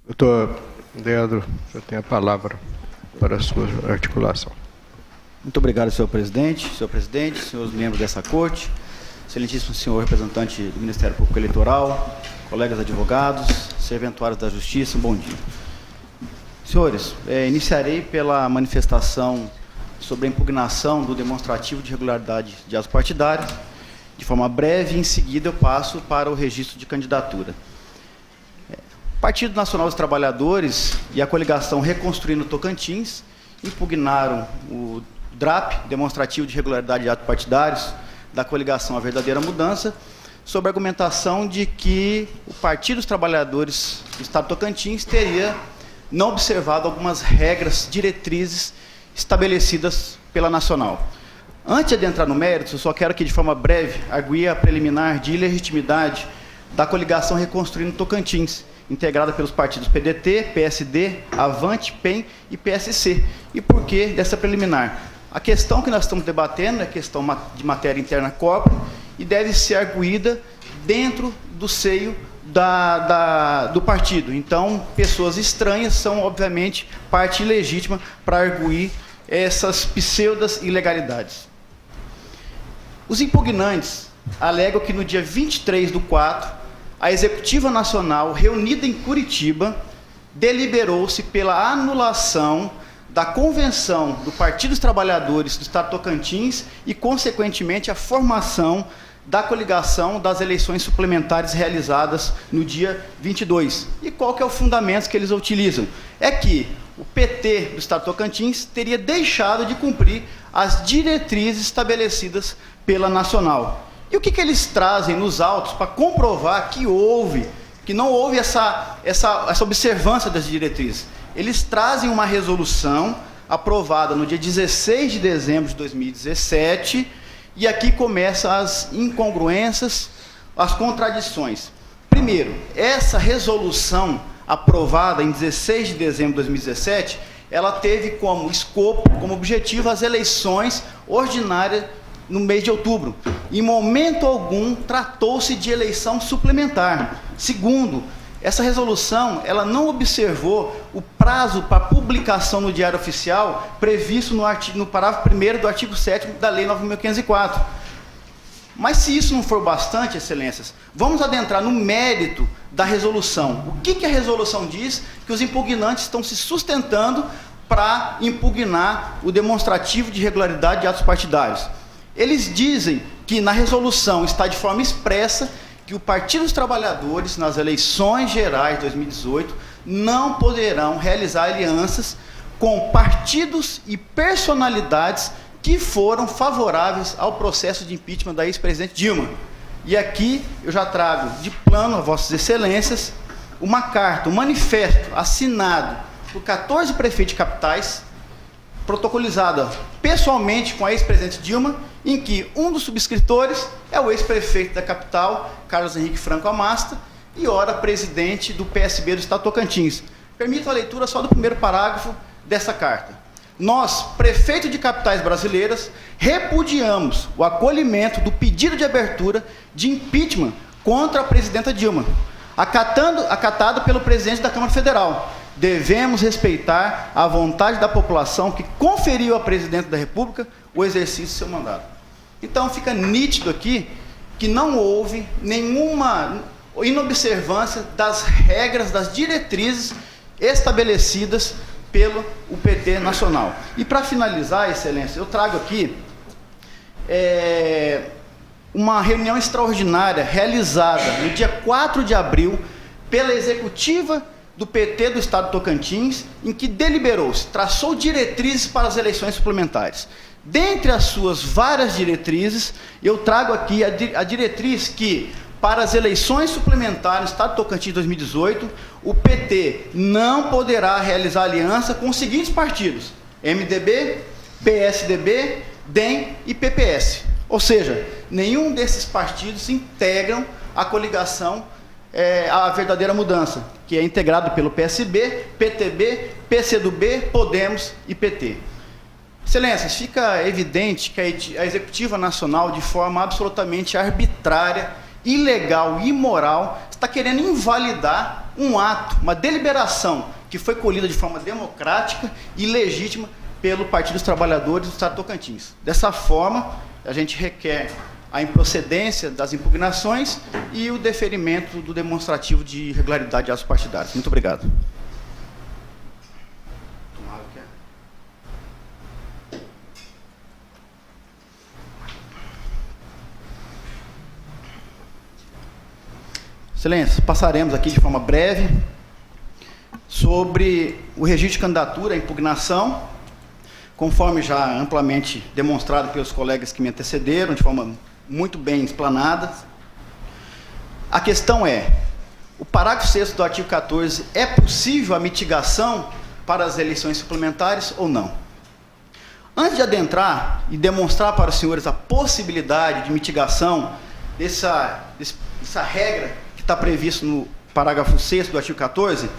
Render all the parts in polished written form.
Doutor Leandro, já tem a palavra para a sua articulação. Muito obrigado, senhor presidente, senhores membros dessa corte, excelentíssimo senhor representante do Ministério Público Eleitoral, colegas advogados, serventuários da Justiça, um bom dia. Senhores, iniciarei pela manifestação sobre a impugnação do demonstrativo de regularidade de atos partidários, de forma breve, e em seguida eu passo para o registro de candidatura. O Partido Nacional dos Trabalhadores e a coligação Reconstruindo Tocantins impugnaram o DRAP, demonstrativo de regularidade de atos partidários, da coligação A Verdadeira Mudança, sob a argumentação de que o Partido dos Trabalhadores do Estado de Tocantins teria não observado algumas regras, diretrizes estabelecidas pela Nacional. Antes de entrar no mérito, eu só quero aqui de forma breve arguir a preliminar de ilegitimidade da coligação Reconstruindo Tocantins, integrada pelos partidos PDT, PSD, Avante, PEN e PSC. E por que dessa preliminar? A questão que nós estamos debatendo é questão de matéria interna corpore e deve ser arguída dentro do seio do partido. Então, pessoas estranhas são, obviamente, parte ilegítima para arguir essas pseudas ilegalidades. Os impugnantes alegam que no dia 23/4, a Executiva Nacional, reunida em Curitiba, deliberou-se pela anulação da convenção do Partido dos Trabalhadores do Estado de Tocantins e, consequentemente, a formação da coligação das eleições suplementares realizadas no dia 22. E qual que é o fundamento que eles utilizam? É que o PT do Estado de Tocantins teria deixado de cumprir as diretrizes estabelecidas pela Nacional. E o que eles trazem nos autos para comprovar que não houve essa observância das diretrizes? Eles trazem uma resolução aprovada no dia 16 de dezembro de 2017, e aqui começam as incongruências, as contradições. Primeiro, essa resolução aprovada em 16 de dezembro de 2017, ela teve como escopo, como objetivo, as eleições ordinárias no mês de outubro. Em momento algum, tratou-se de eleição suplementar. Segundo, essa resolução ela não observou o prazo para publicação no Diário Oficial previsto no parágrafo 1º do artigo 7º da Lei 9.504. Mas se isso não for bastante, excelências, vamos adentrar no mérito da resolução. O que a resolução diz? Que os impugnantes estão se sustentando para impugnar o demonstrativo de regularidade de atos partidários. Eles dizem que na resolução está de forma expressa que o Partido dos Trabalhadores, nas eleições gerais de 2018, não poderão realizar alianças com partidos e personalidades que foram favoráveis ao processo de impeachment da ex-presidente Dilma. E aqui eu já trago de plano a vossas excelências uma carta, um manifesto assinado por 14 prefeitos de capitais, protocolizada pessoalmente com a ex-presidente Dilma, em que um dos subscritores é o ex-prefeito da capital, Carlos Henrique Franco Amasta, e ora presidente do PSB do Estado de Tocantins. Permito a leitura só do primeiro parágrafo dessa carta. Nós, prefeito de capitais brasileiras, repudiamos o acolhimento do pedido de abertura de impeachment contra a presidenta Dilma, acatado pelo presidente da Câmara Federal. Devemos respeitar a vontade da população que conferiu à presidente da República o exercício do seu mandato. Então, fica nítido aqui que não houve nenhuma inobservância das regras, das diretrizes estabelecidas pelo PT Nacional. E para finalizar, excelência, eu trago aqui uma reunião extraordinária realizada no dia 4 de abril pela executiva do PT do Estado de Tocantins, em que deliberou-se, traçou diretrizes para as eleições suplementares. Dentre as suas várias diretrizes, eu trago aqui a diretriz que, para as eleições suplementares no Estado de Tocantins 2018, o PT não poderá realizar aliança com os seguintes partidos: MDB, PSDB, DEM e PPS. Ou seja, nenhum desses partidos integram a coligação A Verdadeira Mudança, que é integrado pelo PSB, PTB, PCdoB, Podemos e PT. Excelências, fica evidente que a Executiva Nacional, de forma absolutamente arbitrária, ilegal e imoral, você está querendo invalidar um ato, uma deliberação que foi colhida de forma democrática e legítima pelo Partido dos Trabalhadores do Estado de Tocantins. Dessa forma, a gente requer a improcedência das impugnações e o deferimento do demonstrativo de irregularidade de atos partidários. Muito obrigado. Excelência, passaremos aqui de forma breve sobre o registro de candidatura, a impugnação, conforme já amplamente demonstrado pelos colegas que me antecederam, de forma muito bem explanada. A questão é, o parágrafo 6º do artigo 14, é possível a mitigação para as eleições suplementares ou não? Antes de adentrar e demonstrar para os senhores a possibilidade de mitigação dessa regra que está prevista no parágrafo 6º do artigo 14,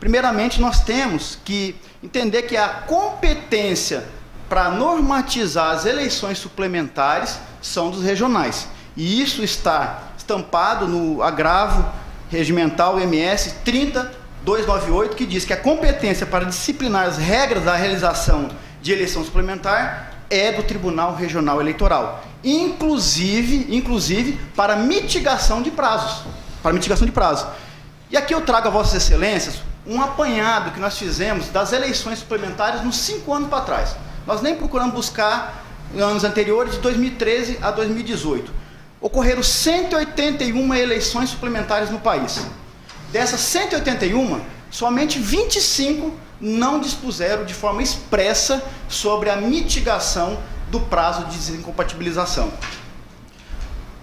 primeiramente nós temos que entender que a competência para normatizar as eleições suplementares são dos regionais. E isso está estampado no agravo regimental MS 30298, que diz que a competência para disciplinar as regras da realização de eleição suplementar é do Tribunal Regional Eleitoral, inclusive para mitigação de prazos. E aqui eu trago a Vossas Excelências um apanhado que nós fizemos das eleições suplementares nos 5 anos para trás. Nós nem procuramos buscar anos anteriores, de 2013 a 2018. Ocorreram 181 eleições suplementares no país. Dessas 181, somente 25 não dispuseram de forma expressa sobre a mitigação do prazo de desincompatibilização.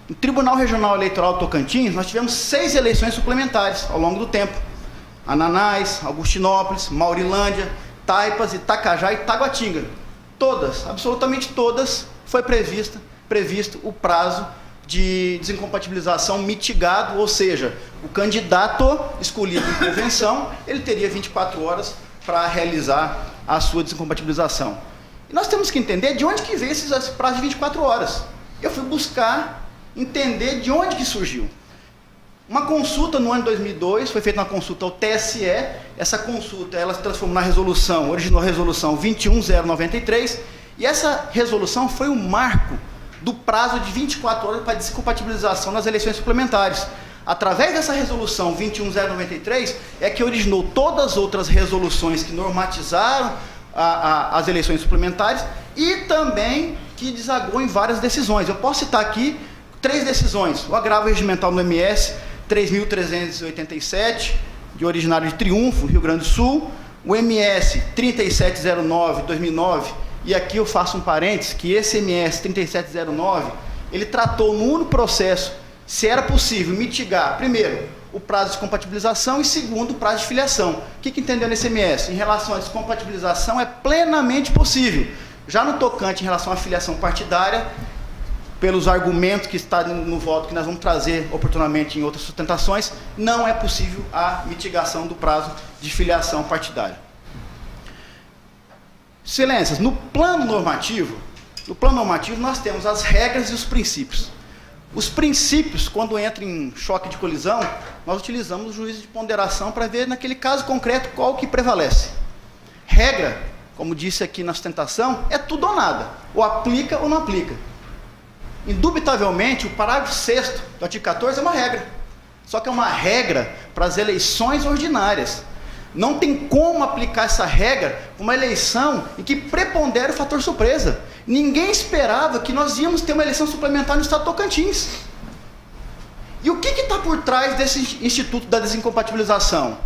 No Tribunal Regional Eleitoral Tocantins, nós tivemos 6 eleições suplementares ao longo do tempo. Ananás, Augustinópolis, Maurilândia, Taipas, Itacajá e Taguatinga. Todas, absolutamente todas, foi previsto o prazo de desincompatibilização mitigado, ou seja, o candidato escolhido em convenção, ele teria 24 horas para realizar a sua desincompatibilização. E nós temos que entender de onde que veio esse prazo de 24 horas. Eu fui buscar entender de onde que surgiu. Uma consulta no ano de 2002, foi feita uma consulta ao TSE, essa consulta ela se transformou na resolução, originou a resolução 21093, e essa resolução foi o marco do prazo de 24 horas para desincompatibilização nas eleições suplementares. Através dessa resolução 21093, é que originou todas as outras resoluções que normatizaram as eleições suplementares e também que desagou em várias decisões. Eu posso citar aqui 3 decisões. O agravo regimental no MS 3.387, de originário de Triunfo, Rio Grande do Sul. O MS 3709, 2009, e aqui eu faço um parênteses, que esse MS 3709, ele tratou no único processo se era possível mitigar, primeiro, o prazo de compatibilização e, segundo, o prazo de filiação. O que entendeu nesse MS? Em relação à descompatibilização, é plenamente possível. Já no tocante em relação à filiação partidária, pelos argumentos que está no voto que nós vamos trazer oportunamente em outras sustentações, não é possível a mitigação do prazo de filiação partidária. Excelências, no plano normativo nós temos as regras e os princípios. Os princípios, quando entra em choque de colisão, nós utilizamos o juízo de ponderação para ver, naquele caso concreto, qual que prevalece. Regra, como disse aqui na sustentação, é tudo ou nada. Ou aplica ou não aplica. Indubitavelmente, o parágrafo 6º do artigo 14 é uma regra. Só que é uma regra para as eleições ordinárias. Não tem como aplicar essa regra para uma eleição em que prepondera o fator surpresa. Ninguém esperava que nós íamos ter uma eleição suplementar no estado de Tocantins. E o que está por trás desse instituto da desincompatibilização?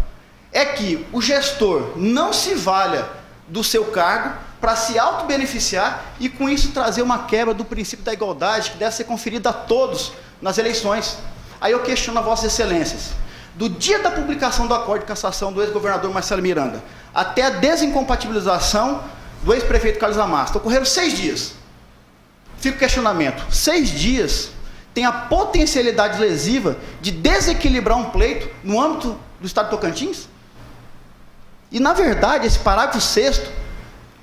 É que o gestor não se valha do seu cargo para se autobeneficiar e com isso trazer uma quebra do princípio da igualdade que deve ser conferida a todos nas eleições. Aí eu questiono a Vossas Excelências. Do dia da publicação do acordo de cassação do ex-governador Marcelo Miranda até a desincompatibilização do ex-prefeito Carlos Amasta, ocorreram 6 dias. Fica o questionamento. 6 dias tem a potencialidade lesiva de desequilibrar um pleito no âmbito do estado de Tocantins? E, na verdade, esse parágrafo 6º,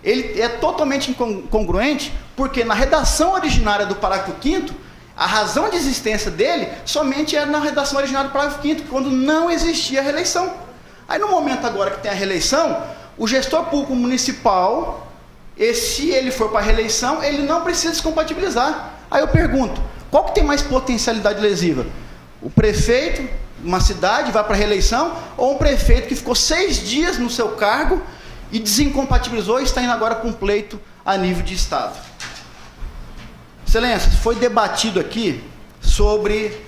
ele é totalmente incongruente, porque na redação originária do parágrafo 5º, A razão de existência dele somente era na redação original do parágrafo 5º, quando não existia reeleição. Aí no momento agora que tem a reeleição, o gestor público municipal, se ele for para a reeleição, ele não precisa descompatibilizar. Aí eu pergunto, qual que tem mais potencialidade lesiva? O prefeito de uma cidade vai para a reeleição ou um prefeito que ficou 6 dias no seu cargo e desincompatibilizou e está indo agora com pleito a nível de Estado? Excelência, foi debatido aqui sobre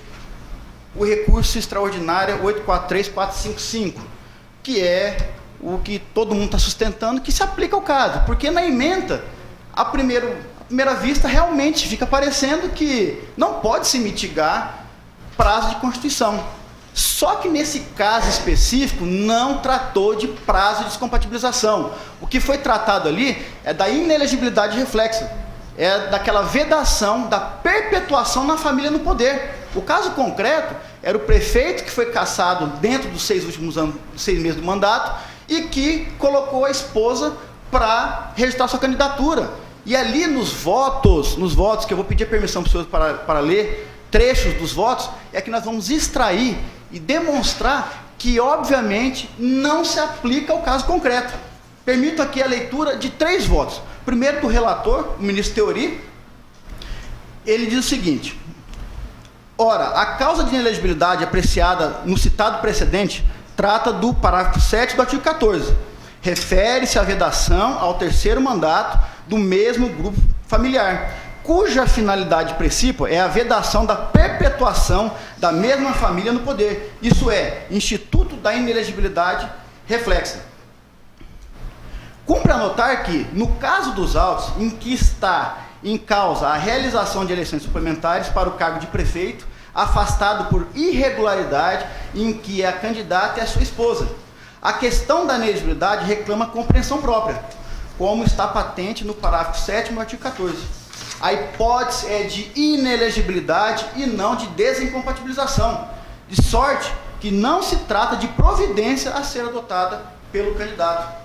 o recurso extraordinário 843455, que é o que todo mundo está sustentando, que se aplica ao caso, porque na ementa, à primeira vista, realmente fica parecendo que não pode se mitigar prazo de constituição. Só que nesse caso específico não tratou de prazo de descompatibilização. O que foi tratado ali é da inelegibilidade reflexa, é daquela vedação da perpetuação na família no poder. O caso concreto era o prefeito que foi cassado dentro dos 6 últimos anos, 6 meses do mandato, e que colocou a esposa para registrar sua candidatura. E ali nos votos, que eu vou pedir a permissão para os senhores para ler trechos dos votos, é que nós vamos extrair e demonstrar que, obviamente, não se aplica ao caso concreto. Permito aqui a leitura de 3 votos. Primeiro do relator, o ministro Teori, ele diz o seguinte: ora, a causa de inelegibilidade apreciada no citado precedente trata do parágrafo 7 do artigo 14. Refere-se à vedação ao 3º mandato do mesmo grupo familiar, cuja finalidade principal é a vedação da perpetuação da mesma família no poder. Isso é, instituto da inelegibilidade reflexa. Cumpre anotar que, no caso dos autos em que está em causa a realização de eleições suplementares para o cargo de prefeito, afastado por irregularidade em que a candidata é a sua esposa, a questão da inelegibilidade reclama compreensão própria, como está patente no parágrafo 7º do artigo 14. A hipótese é de inelegibilidade e não de desincompatibilização, de sorte que não se trata de providência a ser adotada pelo candidato.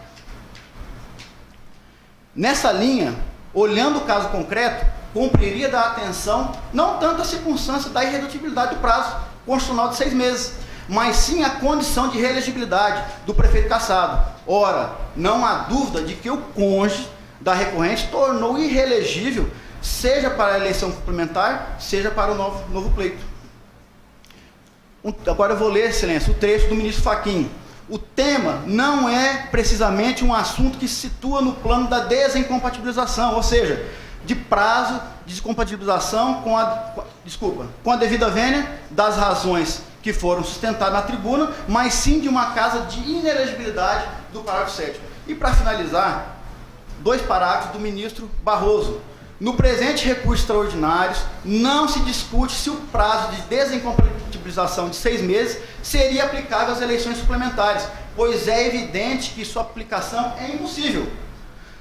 Nessa linha, olhando o caso concreto, cumpriria dar atenção não tanto à circunstância da irredutibilidade do prazo constitucional de 6 meses, mas sim à condição de reelegibilidade do prefeito cassado. Ora, não há dúvida de que o cônjuge da recorrente tornou irreelegível, seja para a eleição complementar, seja para o novo pleito. Agora eu vou ler, excelência, o trecho do ministro Fachin. O tema não é precisamente um assunto que se situa no plano da desincompatibilização, ou seja, de prazo de descompatibilização com a devida vênia das razões que foram sustentadas na tribuna, mas sim de uma causa de inelegibilidade do parágrafo 7º. E para finalizar, 2 parágrafos do ministro Barroso. No presente recurso extraordinário, não se discute se o prazo de desincompatibilização de 6 meses seria aplicável às eleições suplementares, pois é evidente que sua aplicação é impossível.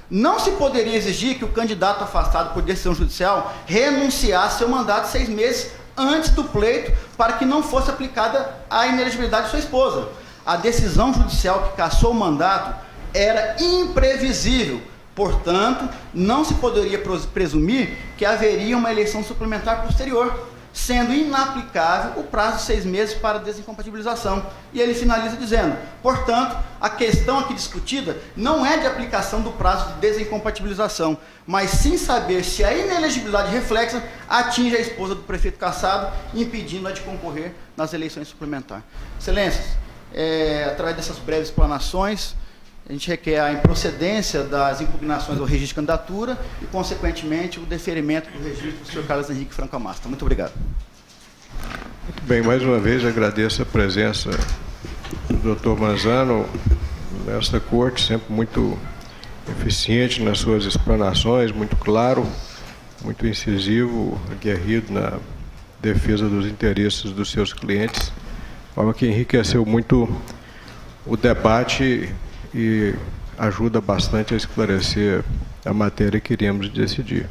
Não se poderia exigir que o candidato afastado por decisão judicial renunciasse seu mandato 6 meses antes do pleito para que não fosse aplicada a inelegibilidade de sua esposa. A decisão judicial que cassou o mandato era imprevisível. Portanto, não se poderia presumir que haveria uma eleição suplementar posterior, sendo inaplicável o prazo de 6 meses para desincompatibilização. E ele finaliza dizendo, portanto, a questão aqui discutida não é de aplicação do prazo de desincompatibilização, mas sim saber se a inelegibilidade reflexa atinge a esposa do prefeito cassado, impedindo-a de concorrer nas eleições suplementares. Excelências, através dessas breves explanações, a gente requer a improcedência das impugnações ao registro de candidatura e, consequentemente, o deferimento do registro do senhor Carlos Henrique Franco Amasta. Muito obrigado. Muito bem, mais uma vez agradeço a presença do Dr. Manzano nesta corte, sempre muito eficiente nas suas explanações, muito claro, muito incisivo, aguerrido na defesa dos interesses dos seus clientes, forma que enriqueceu muito o debate e ajuda bastante a esclarecer a matéria que iremos decidir.